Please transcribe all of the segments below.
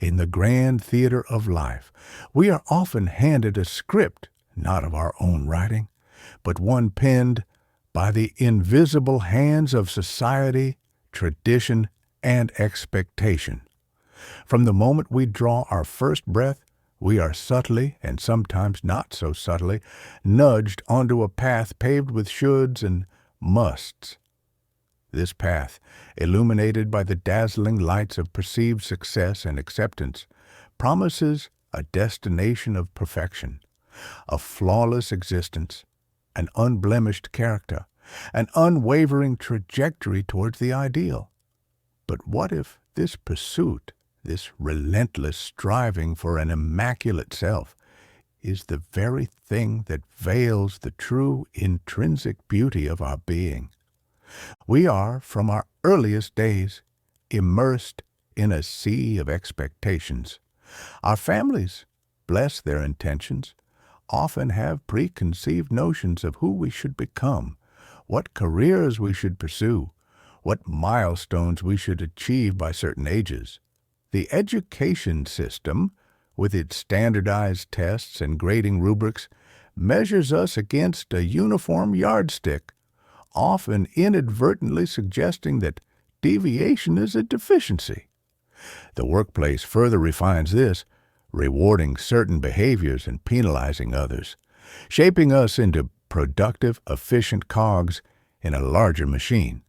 In the grand theater of life, we are often handed a script, not of our own writing, but one penned by the invisible hands of society, tradition, and expectation. From the moment we draw our first breath, we are subtly, and sometimes not so subtly, nudged onto a path paved with shoulds and musts. This path, illuminated by the dazzling lights of perceived success and acceptance, promises a destination of perfection, a flawless existence, an unblemished character, an unwavering trajectory towards the ideal. But what if this pursuit, this relentless striving for an immaculate self, is the very thing that veils the true intrinsic beauty of our being? We are, from our earliest days, immersed in a sea of expectations. Our families, bless their intentions, often have preconceived notions of who we should become, what careers we should pursue, what milestones we should achieve by certain ages. The education system, with its standardized tests and grading rubrics, measures us against a uniform yardstick, often inadvertently suggesting that deviation is a deficiency. The workplace further refines this, rewarding certain behaviors and penalizing others, shaping us into productive, efficient cogs in a larger machine.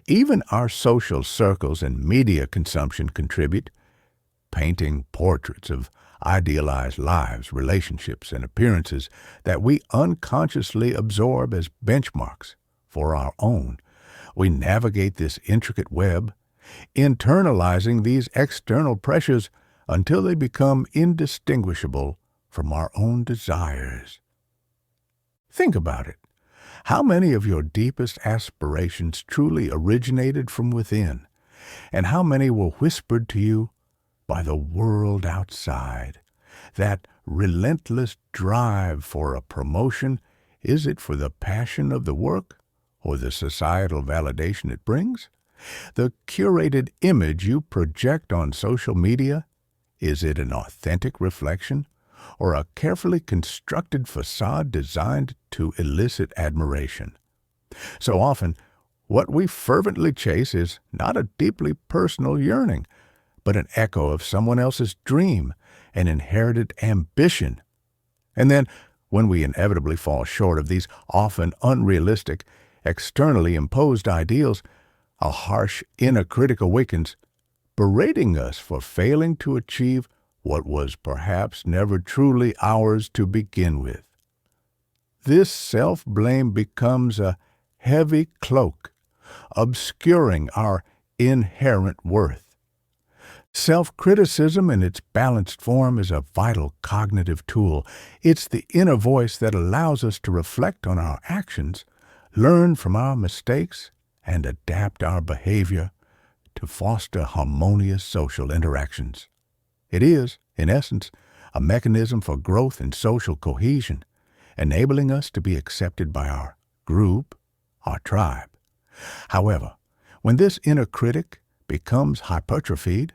Even our social circles and media consumption contribute, painting portraits of idealized lives, relationships, and appearances that we unconsciously absorb as benchmarks for our own. We navigate this intricate web, internalizing these external pressures until they become indistinguishable from our own desires. Think about it. How many of your deepest aspirations truly originated from within, and how many were whispered to you by the world outside? That relentless drive for a promotion, is it for the passion of the work or the societal validation it brings? The curated image you project on social media, is it an authentic reflection or a carefully constructed facade designed to elicit admiration? So often, what we fervently chase is not a deeply personal yearning, but an echo of someone else's dream, an inherited ambition. And then, when we inevitably fall short of these often unrealistic, externally imposed ideals, a harsh inner critic awakens, berating us for failing to achieve what was perhaps never truly ours to begin with. This self-blame becomes a heavy cloak, obscuring our inherent worth. Self-criticism in its balanced form is a vital cognitive tool. It's the inner voice that allows us to reflect on our actions, learn from our mistakes, and adapt our behavior to foster harmonious social interactions. It is, in essence, a mechanism for growth and social cohesion, enabling us to be accepted by our group, our tribe. However, when this inner critic becomes hypertrophied,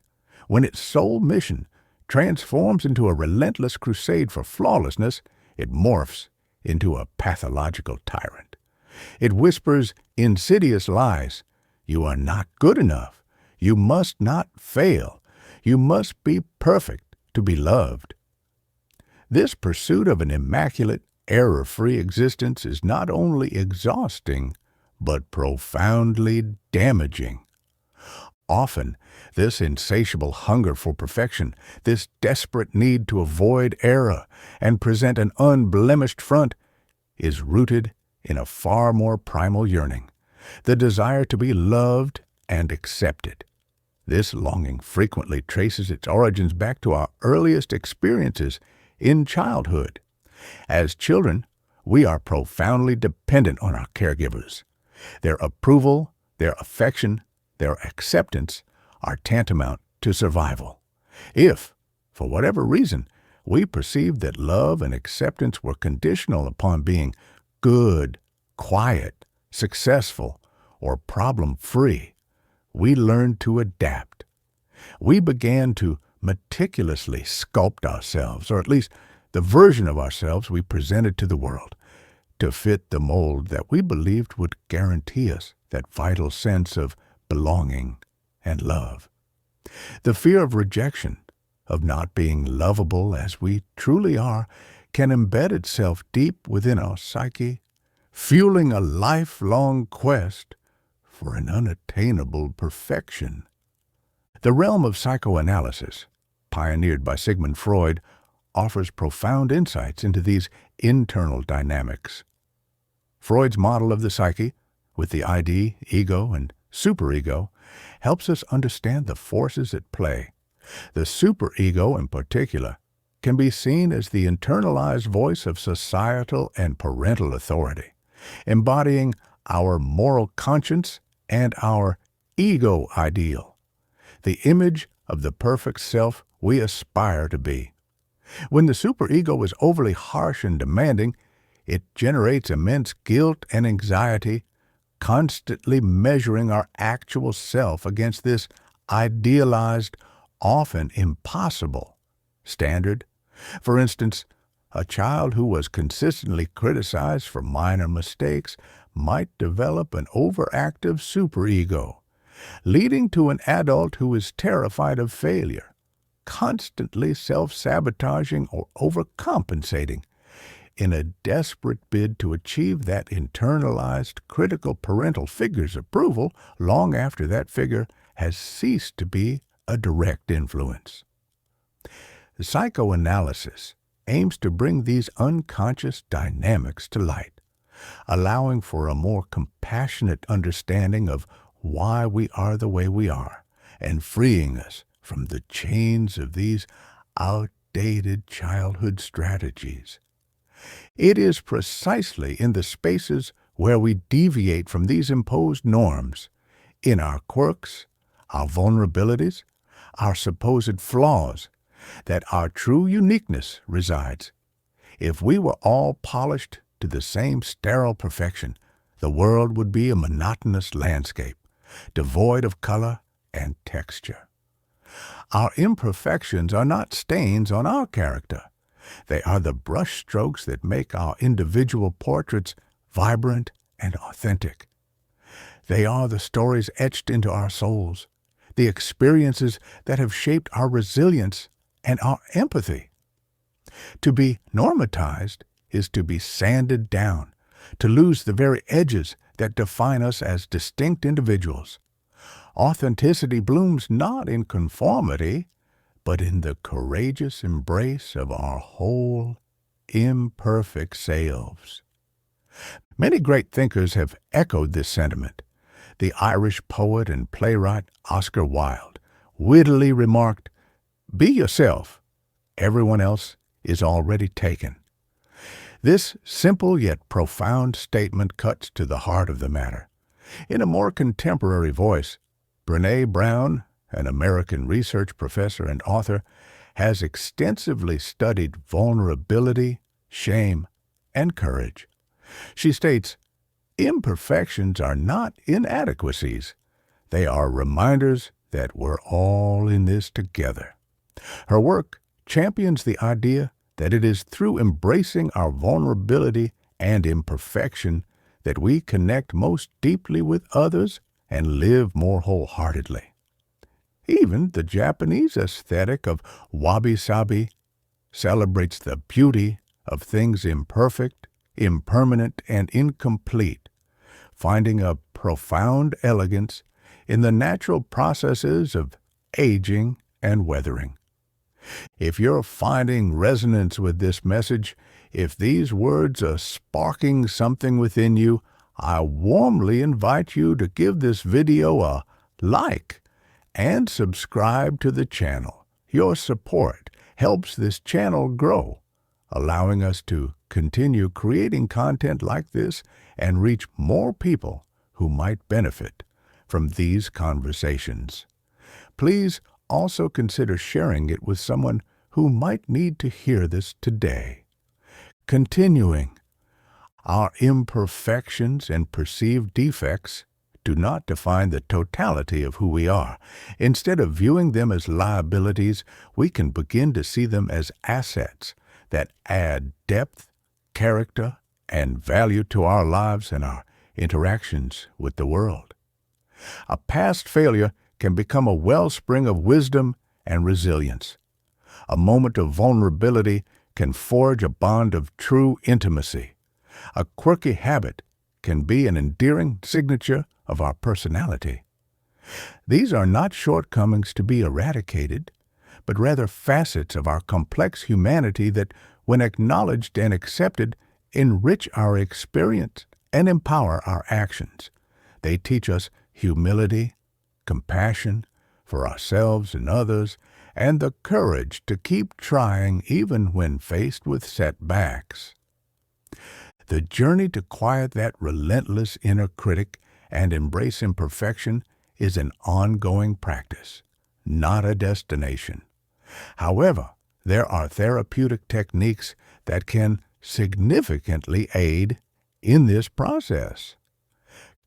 when its sole mission transforms into a relentless crusade for flawlessness, it morphs into a pathological tyrant. It whispers insidious lies. You are not good enough. You must not fail. You must be perfect to be loved. This pursuit of an immaculate, error-free existence is not only exhausting, but profoundly damaging. Often, this insatiable hunger for perfection, this desperate need to avoid error and present an unblemished front, is rooted in a far more primal yearning, the desire to be loved and accepted. This longing frequently traces its origins back to our earliest experiences in childhood. As children, we are profoundly dependent on our caregivers. Their approval, their affection, their acceptance are tantamount to survival. If, for whatever reason, we perceived that love and acceptance were conditional upon being good, quiet, successful, or problem-free, we learned to adapt. We began to meticulously sculpt ourselves, or at least the version of ourselves we presented to the world, to fit the mold that we believed would guarantee us that vital sense of belonging and love. The fear of rejection, of not being lovable as we truly are, can embed itself deep within our psyche, fueling a lifelong quest for an unattainable perfection. The realm of psychoanalysis, pioneered by Sigmund Freud, offers profound insights into these internal dynamics. Freud's model of the psyche, with the ID, ego, and superego, helps us understand the forces at play. The superego, in particular, can be seen as the internalized voice of societal and parental authority, embodying our moral conscience and our ego ideal, the image of the perfect self we aspire to be. When the superego is overly harsh and demanding, it generates immense guilt and anxiety, constantly measuring our actual self against this idealized, often impossible standard. For instance, a child who was consistently criticized for minor mistakes might develop an overactive superego, leading to an adult who is terrified of failure, constantly self-sabotaging or overcompensating in a desperate bid to achieve that internalized critical parental figure's approval long after that figure has ceased to be a direct influence. Psychoanalysis aims to bring these unconscious dynamics to light, allowing for a more compassionate understanding of why we are the way we are, and freeing us from the chains of these outdated childhood strategies. It is precisely in the spaces where we deviate from these imposed norms, in our quirks, our vulnerabilities, our supposed flaws, that our true uniqueness resides. If we were all polished to the same sterile perfection, the world would be a monotonous landscape, devoid of color and texture. Our imperfections are not stains on our character. They are the brushstrokes that make our individual portraits vibrant and authentic. They are the stories etched into our souls, the experiences that have shaped our resilience and our empathy. To be normatized is to be sanded down, to lose the very edges that define us as distinct individuals. Authenticity blooms not in conformity, but in the courageous embrace of our whole, imperfect selves. Many great thinkers have echoed this sentiment. The Irish poet and playwright Oscar Wilde wittily remarked, "Be yourself. Everyone else is already taken." This simple yet profound statement cuts to the heart of the matter. In a more contemporary voice, Brené Brown, an American research professor and author, has extensively studied vulnerability, shame, and courage. She states, "Imperfections are not inadequacies. They are reminders that we're all in this together." Her work champions the idea that it is through embracing our vulnerability and imperfection that we connect most deeply with others and live more wholeheartedly. Even the Japanese aesthetic of wabi-sabi celebrates the beauty of things imperfect, impermanent, and incomplete, finding a profound elegance in the natural processes of aging and weathering. If you're finding resonance with this message, if these words are sparking something within you, I warmly invite you to give this video a like and subscribe to the channel. Your support helps this channel grow, allowing us to continue creating content like this and reach more people who might benefit from these conversations. Please also consider sharing it with someone who might need to hear this today. Continuing, our imperfections and perceived defects do not define the totality of who we are. Instead of viewing them as liabilities, we can begin to see them as assets that add depth, character, and value to our lives and our interactions with the world. A past failure can become a wellspring of wisdom and resilience. A moment of vulnerability can forge a bond of true intimacy. A quirky habit can be an endearing signature of our personality. These are not shortcomings to be eradicated, but rather facets of our complex humanity that, when acknowledged and accepted, enrich our experience and empower our actions. They teach us humility, compassion for ourselves and others, and the courage to keep trying even when faced with setbacks. The journey to quiet that relentless inner critic and embrace imperfection is an ongoing practice, not a destination. However, there are therapeutic techniques that can significantly aid in this process.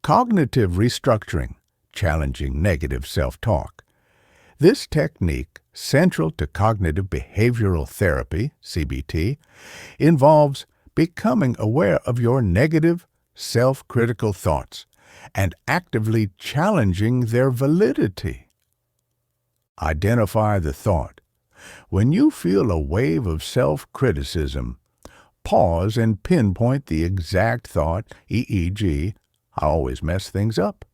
Cognitive restructuring, challenging negative self-talk. This technique, central to cognitive behavioral therapy, CBT, involves becoming aware of your negative, self-critical thoughts and actively challenging their validity. Identify the thought. When you feel a wave of self-criticism, pause and pinpoint the exact thought, e.g., I always mess things up.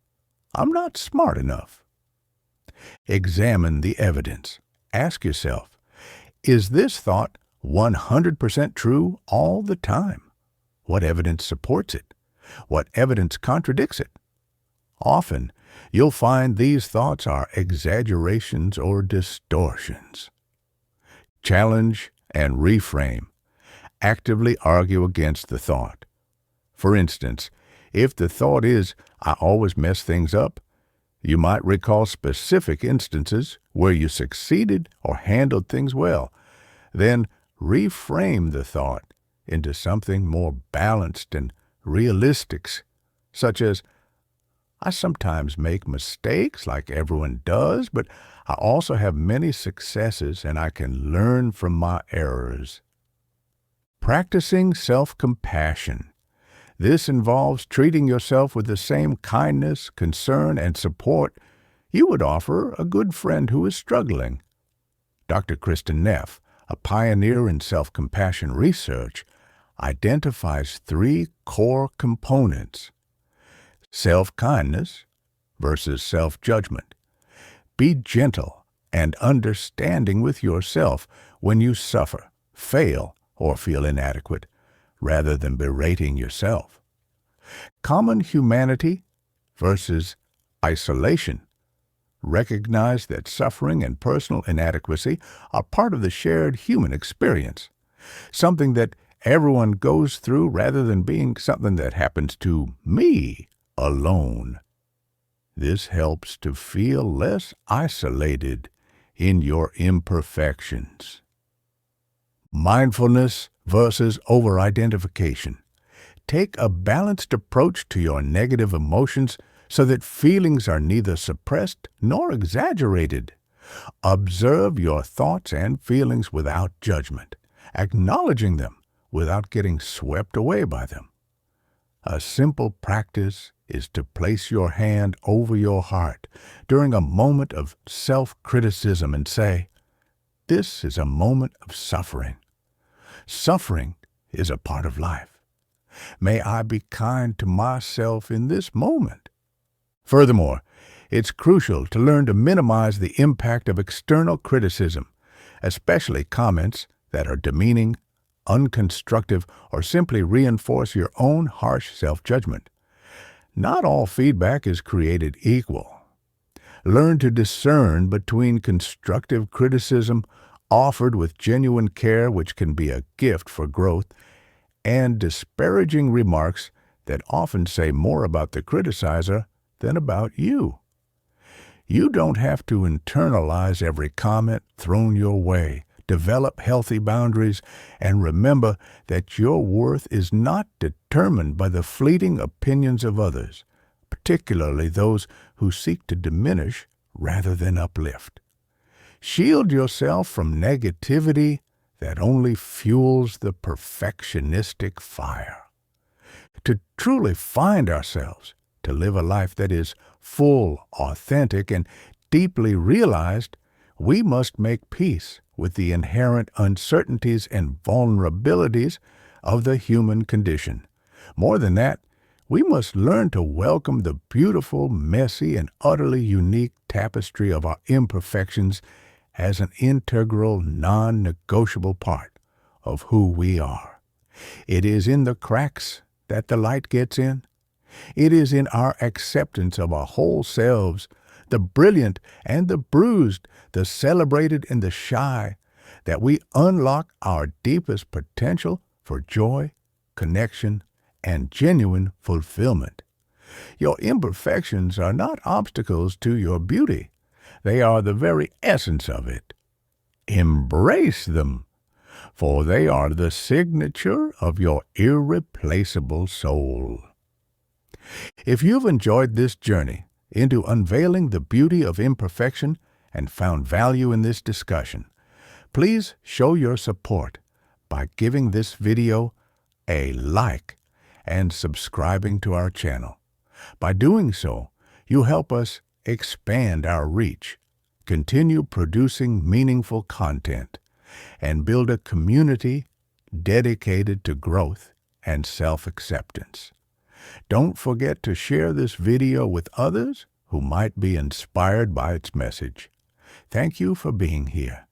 I'm not smart enough. Examine the evidence. Ask yourself, is this thought 100% true all the time? What evidence supports it? What evidence contradicts it? Often, you'll find these thoughts are exaggerations or distortions. Challenge and reframe. Actively argue against the thought. For instance, if the thought is, I always mess things up, you might recall specific instances where you succeeded or handled things well. Then reframe the thought into something more balanced and realistic, such as, I sometimes make mistakes like everyone does, but I also have many successes and I can learn from my errors. Practicing self-compassion. This involves treating yourself with the same kindness, concern, and support you would offer a good friend who is struggling. Dr. Kristen Neff, a pioneer in self-compassion research, identifies 3 core components: self-kindness versus self-judgment. Be gentle and understanding with yourself when you suffer, fail, or feel inadequate, rather than berating yourself. Common humanity versus isolation. Recognize that suffering and personal inadequacy are part of the shared human experience, something that everyone goes through rather than being something that happens to me alone. This helps to feel less isolated in your imperfections. Mindfulness versus over-identification. Take a balanced approach to your negative emotions so that feelings are neither suppressed nor exaggerated. Observe your thoughts and feelings without judgment, acknowledging them without getting swept away by them. A simple practice is to place your hand over your heart during a moment of self-criticism and say, this is a moment of suffering. Suffering is a part of life. May I be kind to myself in this moment. Furthermore, it's crucial to learn to minimize the impact of external criticism, especially comments that are demeaning, unconstructive, or simply reinforce your own harsh self-judgment. Not all feedback is created equal. Learn to discern between constructive criticism offered with genuine care, which can be a gift for growth, and disparaging remarks that often say more about the criticizer than about you. You don't have to internalize every comment thrown your way. Develop healthy boundaries and remember that your worth is not determined by the fleeting opinions of others, particularly those who seek to diminish rather than uplift. Shield yourself from negativity that only fuels the perfectionistic fire. To truly find ourselves, to live a life that is full, authentic, and deeply realized, we must make peace with the inherent uncertainties and vulnerabilities of the human condition. More than that, we must learn to welcome the beautiful, messy, and utterly unique tapestry of our imperfections as an integral, non-negotiable part of who we are. It is in the cracks that the light gets in. It is in our acceptance of our whole selves, the brilliant and the bruised, the celebrated and the shy, that we unlock our deepest potential for joy, connection, and genuine fulfillment. Your imperfections are not obstacles to your beauty. They are the very essence of it. Embrace them, for they are the signature of your irreplaceable soul. If you've enjoyed this journey into unveiling the beauty of imperfection and found value in this discussion, please show your support by giving this video a like and subscribing to our channel. By doing so, you help us expand our reach, continue producing meaningful content, and build a community dedicated to growth and self-acceptance. Don't forget to share this video with others who might be inspired by its message. Thank you for being here.